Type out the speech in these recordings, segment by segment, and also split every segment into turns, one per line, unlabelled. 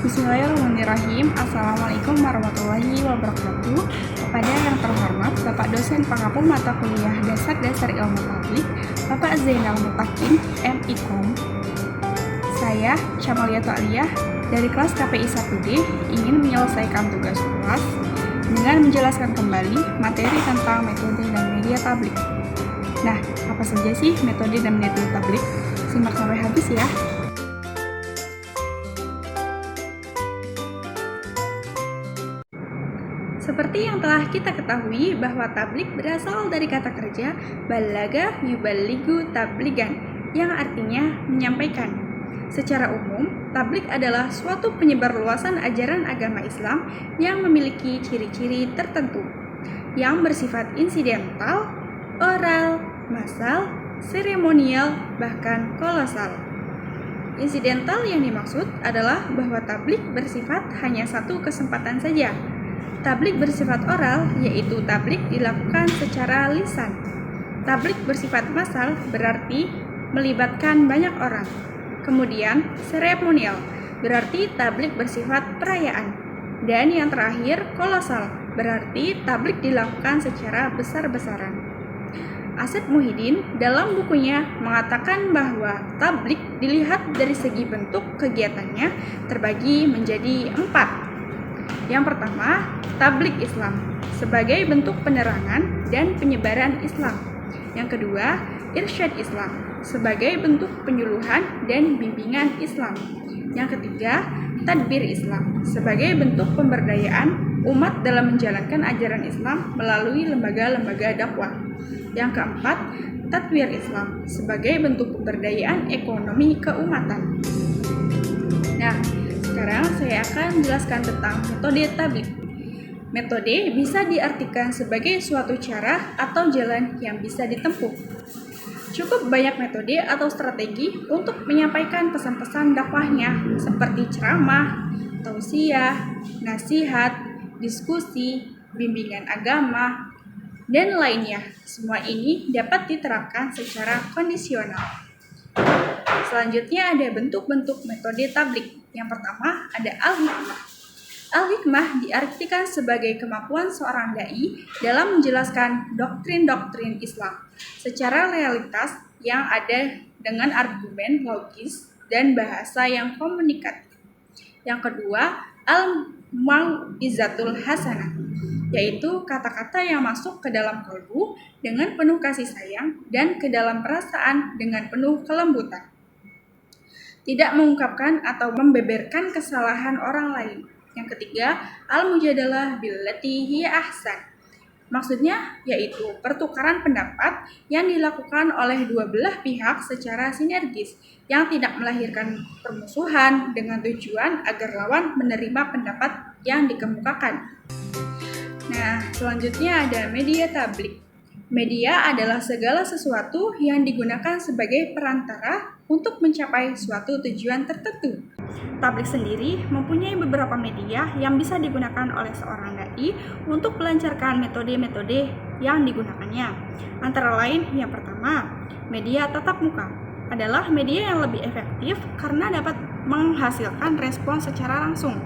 Bismillahirrahmanirrahim. Assalamualaikum warahmatullahi wabarakatuh. Kepada yang terhormat Bapak dosen pengampu mata kuliah Dasar-Dasar Ilmu Tablik, Bapak Zainal Mutakin, MIKOM. Saya, Syamaliatul Aliyah, dari kelas KPI 1D ingin menyelesaikan tugas kelas dengan menjelaskan kembali materi tentang metode dan media tablik. Nah, apa saja sih metode dan metode tablik? Simak sampai habis ya. Seperti yang telah kita ketahui bahwa tablik berasal dari kata kerja balaga yuballigu tabligan yang artinya menyampaikan. Secara umum, tablik adalah suatu penyebarluasan ajaran agama Islam yang memiliki ciri-ciri tertentu yang bersifat insidental, oral, massal, seremonial, bahkan kolosal. Insidental yang dimaksud adalah bahwa tablik bersifat hanya satu kesempatan saja. Tablik bersifat oral, yaitu tablik dilakukan secara lisan. Tablik bersifat massal berarti melibatkan banyak orang. Kemudian, seremonial berarti tablik bersifat perayaan. Dan yang terakhir, kolosal berarti tablik dilakukan secara besar-besaran. Asep Muhyiddin dalam bukunya mengatakan bahwa tablik dilihat dari segi bentuk kegiatannya terbagi menjadi 4. Yang pertama, tablik Islam sebagai bentuk penerangan dan penyebaran Islam. Yang kedua, irsyad Islam sebagai bentuk penyuluhan dan bimbingan Islam. Yang ketiga, tadbir Islam sebagai bentuk pemberdayaan umat dalam menjalankan ajaran Islam melalui lembaga-lembaga dakwah. Yang keempat, tatwir Islam sebagai bentuk pemberdayaan ekonomi keumatan. Nah, sekarang saya akan menjelaskan tentang metode tablik. Metode bisa diartikan sebagai suatu cara atau jalan yang bisa ditempuh. Cukup banyak metode atau strategi untuk menyampaikan pesan-pesan dakwahnya seperti ceramah, tausiah, nasihat, diskusi, bimbingan agama, dan lainnya. Semua ini dapat diterapkan secara kondisional. Selanjutnya ada bentuk-bentuk metode tablik. Yang pertama ada al-hikmah. Al-hikmah diartikan sebagai kemampuan seorang dai dalam menjelaskan doktrin-doktrin Islam secara realitas yang ada dengan argumen logis dan bahasa yang komunikatif. Yang kedua, al-mau'izatul hasanah, yaitu kata-kata yang masuk ke dalam kalbu dengan penuh kasih sayang dan ke dalam perasaan dengan penuh kelembutan. Tidak mengungkapkan atau membeberkan kesalahan orang lain. Yang ketiga, al-mujadalah billati hiya ahsan. Maksudnya yaitu pertukaran pendapat yang dilakukan oleh dua belah pihak secara sinergis yang tidak melahirkan permusuhan dengan tujuan agar lawan menerima pendapat yang dikemukakan. Nah, selanjutnya ada media tablik. Media adalah segala sesuatu yang digunakan sebagai perantara untuk mencapai suatu tujuan tertentu. Tablik sendiri mempunyai beberapa media yang bisa digunakan oleh seorang dai untuk melancarkan metode-metode yang digunakannya. Antara lain, yang pertama, media tatap muka adalah media yang lebih efektif karena dapat menghasilkan respon secara langsung.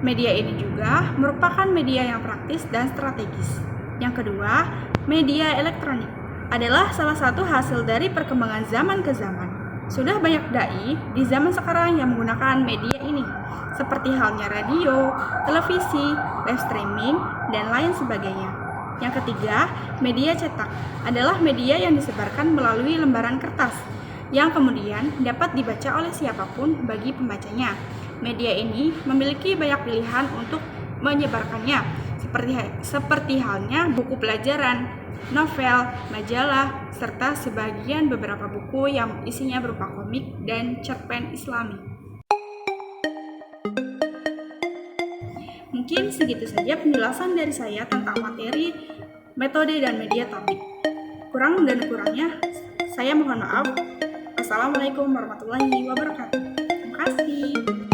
Media ini juga merupakan media yang praktis dan strategis. Yang kedua, media elektronik adalah salah satu hasil dari perkembangan zaman ke zaman. Sudah banyak dai di zaman sekarang yang menggunakan media ini, seperti halnya radio, televisi, live streaming, dan lain sebagainya. Yang ketiga, media cetak adalah media yang disebarkan melalui lembaran kertas, yang kemudian dapat dibaca oleh siapapun bagi pembacanya. Media ini memiliki banyak pilihan untuk menyebarkannya, seperti halnya buku pelajaran, novel, majalah, serta sebagian beberapa buku yang isinya berupa komik dan cerpen Islami. Mungkin segitu saja penjelasan dari saya tentang materi, metode, dan media tablik. Kurang dan kurangnya, saya mohon maaf. Assalamualaikum warahmatullahi wabarakatuh. Terima kasih.